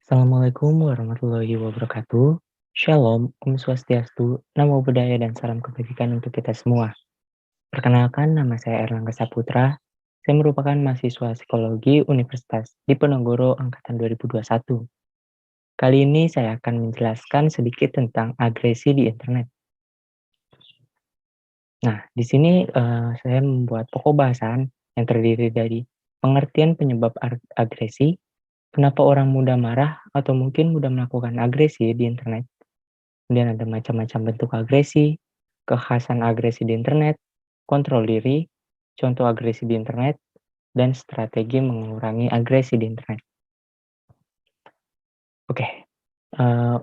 Assalamualaikum warahmatullahi wabarakatuh. Shalom, Om Swastiastu, Namo Buddhaya dan salam kebajikan untuk kita semua. Perkenalkan, nama saya Erlangga Saputra. Saya merupakan mahasiswa psikologi Universitas Diponegoro Angkatan 2021. Kali ini saya akan menjelaskan sedikit tentang agresi di internet. Nah, di sini saya membuat pokok bahasan yang terdiri dari pengertian penyebab agresi, kenapa orang mudah marah atau mungkin mudah melakukan agresi di internet. Kemudian ada macam-macam bentuk agresi, kekhasan agresi di internet, kontrol diri, contoh agresi di internet, dan strategi mengurangi agresi di internet. Oke,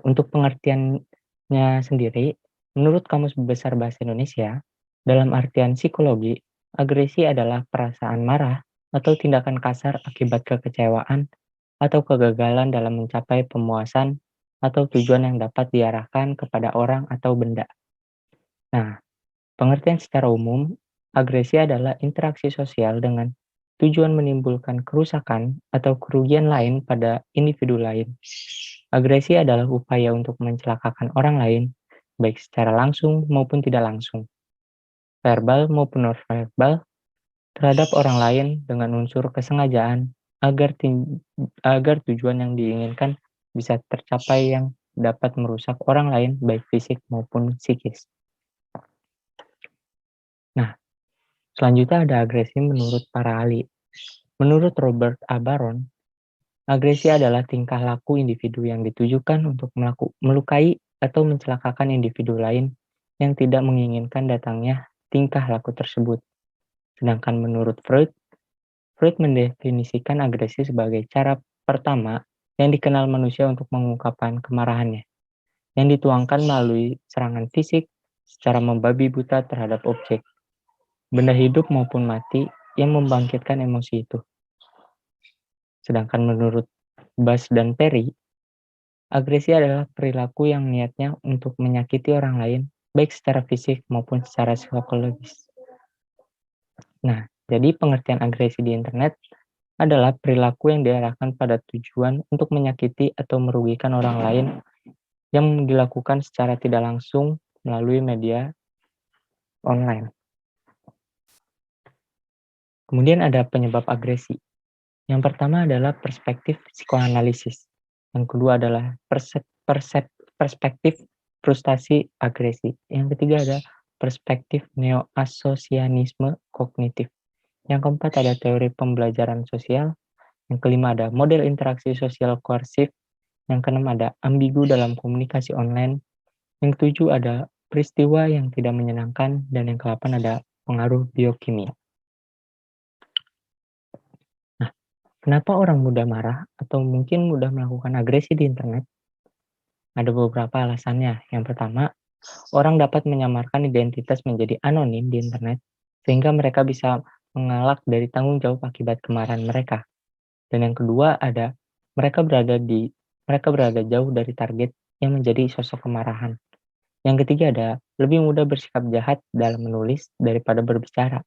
untuk pengertiannya sendiri, menurut Kamus Besar Bahasa Indonesia, dalam artian psikologi, agresi adalah perasaan marah atau tindakan kasar akibat kekecewaan atau kegagalan dalam mencapai pemuasan atau tujuan yang dapat diarahkan kepada orang atau benda. Nah, pengertian secara umum, agresi adalah interaksi sosial dengan tujuan menimbulkan kerusakan atau kerugian lain pada individu lain. Agresi adalah upaya untuk mencelakakan orang lain, baik secara langsung maupun tidak langsung, verbal maupun non-verbal, terhadap orang lain dengan unsur kesengajaan agar tujuan yang diinginkan bisa tercapai yang dapat merusak orang lain baik fisik maupun psikis. Nah, selanjutnya ada agresi menurut para ahli. Menurut Robert A. Baron, agresi adalah tingkah laku individu yang ditujukan untuk melukai atau mencelakakan individu lain yang tidak menginginkan datangnya tingkah laku tersebut. Sedangkan menurut Freud, Freud mendefinisikan agresi sebagai cara pertama yang dikenal manusia untuk mengungkapkan kemarahannya, yang dituangkan melalui serangan fisik secara membabi buta terhadap objek, benda hidup maupun mati yang membangkitkan emosi itu. Sedangkan menurut Bass dan Perry, agresi adalah perilaku yang niatnya untuk menyakiti orang lain, baik secara fisik maupun secara psikologis. Nah, jadi pengertian agresi di internet adalah perilaku yang diarahkan pada tujuan untuk menyakiti atau merugikan orang lain yang dilakukan secara tidak langsung melalui media online. Kemudian ada penyebab agresi. Yang pertama adalah perspektif psikoanalisis. Yang kedua adalah perspektif frustasi agresi. Yang ketiga ada perspektif neo-asosianisme kognitif. Yang keempat ada teori pembelajaran sosial. Yang kelima ada model interaksi sosial koersif. Yang keenam ada ambigu dalam komunikasi online. Yang ketujuh ada peristiwa yang tidak menyenangkan. Dan yang kedelapan ada pengaruh biokimia. Nah, kenapa orang mudah marah atau mungkin mudah melakukan agresi di internet? Ada beberapa alasannya. Yang pertama, orang dapat menyamarkan identitas menjadi anonim di internet sehingga mereka bisa mengelak dari tanggung jawab akibat kemarahan mereka. Dan yang kedua ada mereka berada jauh dari target yang menjadi sosok kemarahan. Yang ketiga ada lebih mudah bersikap jahat dalam menulis daripada berbicara.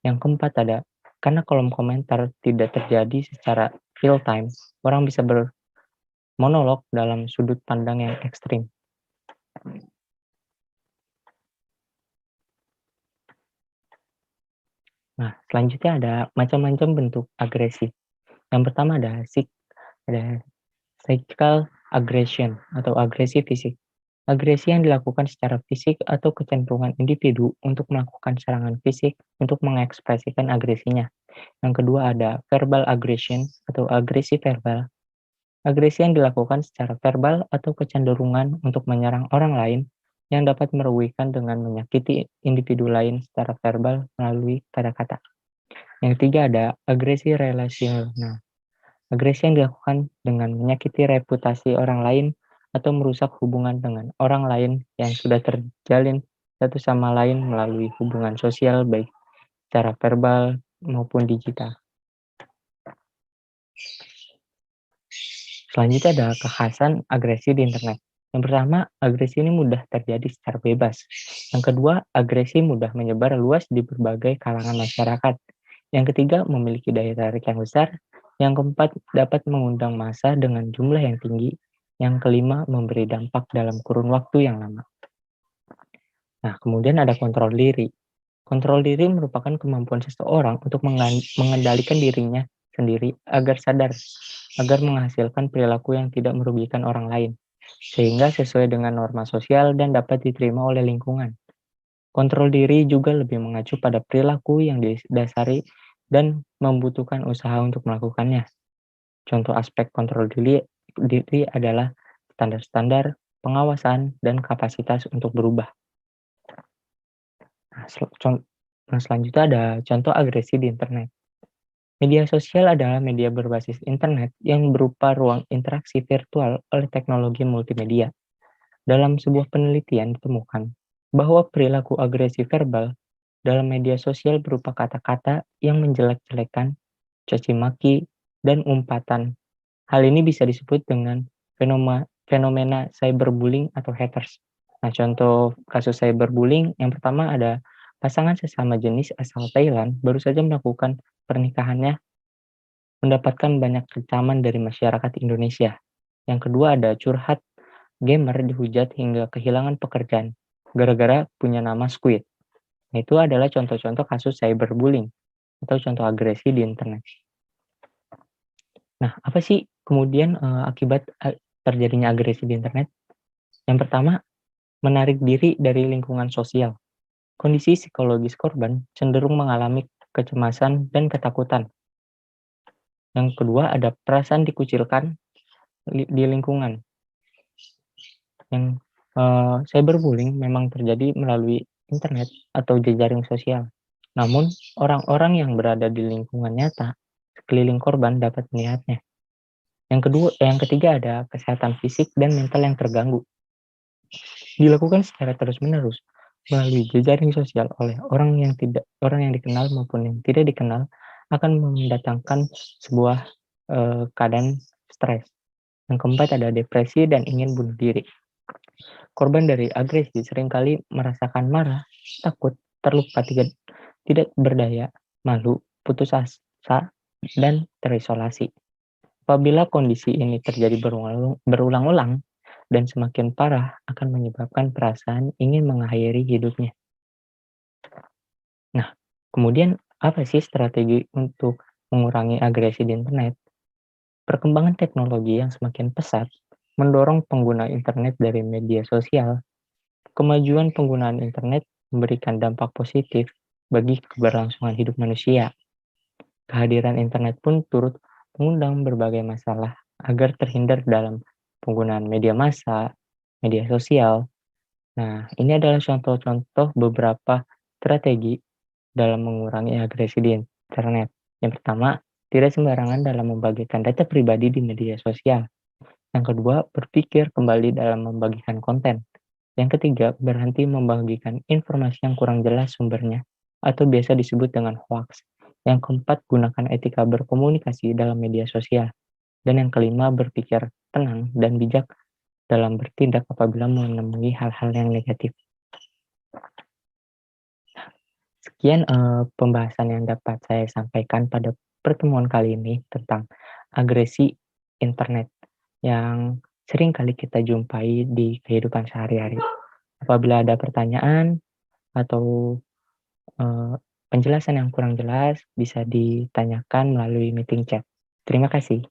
Yang keempat ada karena kolom komentar tidak terjadi secara real time, orang bisa bermonolog dalam sudut pandang yang ekstrim. Nah, selanjutnya ada macam-macam bentuk agresi. Yang pertama ada physical aggression atau agresi fisik. Agresi yang dilakukan secara fisik atau kecenderungan individu untuk melakukan serangan fisik untuk mengekspresikan agresinya. Yang kedua ada verbal aggression atau agresi verbal. Agresi yang dilakukan secara verbal atau kecenderungan untuk menyerang orang lain yang dapat merugikan dengan menyakiti individu lain secara verbal melalui kata-kata. Yang ketiga ada agresi relasional. Agresi yang dilakukan dengan menyakiti reputasi orang lain atau merusak hubungan dengan orang lain yang sudah terjalin satu sama lain melalui hubungan sosial baik secara verbal maupun digital. Selanjutnya ada kekhasan agresi di internet. Yang pertama, agresi ini mudah terjadi secara bebas. Yang kedua, agresi mudah menyebar luas di berbagai kalangan masyarakat. Yang ketiga, memiliki daya tarik yang besar. Yang keempat, dapat mengundang massa dengan jumlah yang tinggi. Yang kelima, memberi dampak dalam kurun waktu yang lama. Nah, kemudian ada kontrol diri. Kontrol diri merupakan kemampuan seseorang untuk mengendalikan dirinya sendiri agar menghasilkan perilaku yang tidak merugikan orang lain, sehingga sesuai dengan norma sosial dan dapat diterima oleh lingkungan. Kontrol diri juga lebih mengacu pada perilaku yang didasari dan membutuhkan usaha untuk melakukannya. Contoh aspek kontrol diri adalah standar-standar, pengawasan, dan kapasitas untuk berubah. Nah, selanjutnya ada contoh agresi di internet. Media sosial adalah media berbasis internet yang berupa ruang interaksi virtual oleh teknologi multimedia. Dalam sebuah penelitian ditemukan bahwa perilaku agresi verbal dalam media sosial berupa kata-kata yang menjelek-jelekan, caci maki, dan umpatan. Hal ini bisa disebut dengan fenomena cyberbullying atau haters. Nah, contoh kasus cyberbullying yang pertama ada pasangan sesama jenis asal Thailand baru saja melakukan pernikahannya mendapatkan banyak kecaman dari masyarakat Indonesia. Yang kedua ada curhat gamer dihujat hingga kehilangan pekerjaan gara-gara punya nama Squid. Nah, itu adalah contoh-contoh kasus cyberbullying atau contoh agresi di internet. Nah, apa sih kemudian akibat terjadinya agresi di internet? Yang pertama, menarik diri dari lingkungan sosial. Kondisi psikologis korban cenderung mengalami kecemasan dan ketakutan. Yang kedua, ada perasaan dikucilkan di lingkungan. Yang cyberbullying memang terjadi melalui internet atau jejaring sosial. Namun, orang-orang yang berada di lingkungan nyata sekeliling korban dapat melihatnya. Yang ketiga ada kesehatan fisik dan mental yang terganggu. Dilakukan secara terus-menerus melalui jejaring sosial oleh orang yang dikenal maupun yang tidak dikenal akan mendatangkan sebuah keadaan stres. Yang keempat ada depresi dan ingin bunuh diri. Korban dari agresi seringkali merasakan marah, takut, terluka, tidak berdaya, malu, putus asa, dan terisolasi. Apabila kondisi ini terjadi berulang-ulang dan semakin parah akan menyebabkan perasaan ingin mengakhiri hidupnya. Nah, kemudian apa sih strategi untuk mengurangi agresi di internet? Perkembangan teknologi yang semakin pesat mendorong pengguna internet dari media sosial. Kemajuan penggunaan internet memberikan dampak positif bagi keberlangsungan hidup manusia. Kehadiran internet pun turut mengundang berbagai masalah agar terhindar dalam penggunaan media massa, media sosial. Nah, ini adalah contoh-contoh beberapa strategi dalam mengurangi agresi di internet. Yang pertama, tidak sembarangan dalam membagikan data pribadi di media sosial. Yang kedua, berpikir kembali dalam membagikan konten. Yang ketiga, berhenti membagikan informasi yang kurang jelas sumbernya atau biasa disebut dengan hoax. Yang keempat, gunakan etika berkomunikasi dalam media sosial. Dan yang kelima, berpikir tenang dan bijak dalam bertindak apabila menemui hal-hal yang negatif. Sekian pembahasan yang dapat saya sampaikan pada pertemuan kali ini tentang agresi internet yang sering kali kita jumpai di kehidupan sehari-hari. Apabila ada pertanyaan atau penjelasan yang kurang jelas, bisa ditanyakan melalui meeting chat. Terima kasih.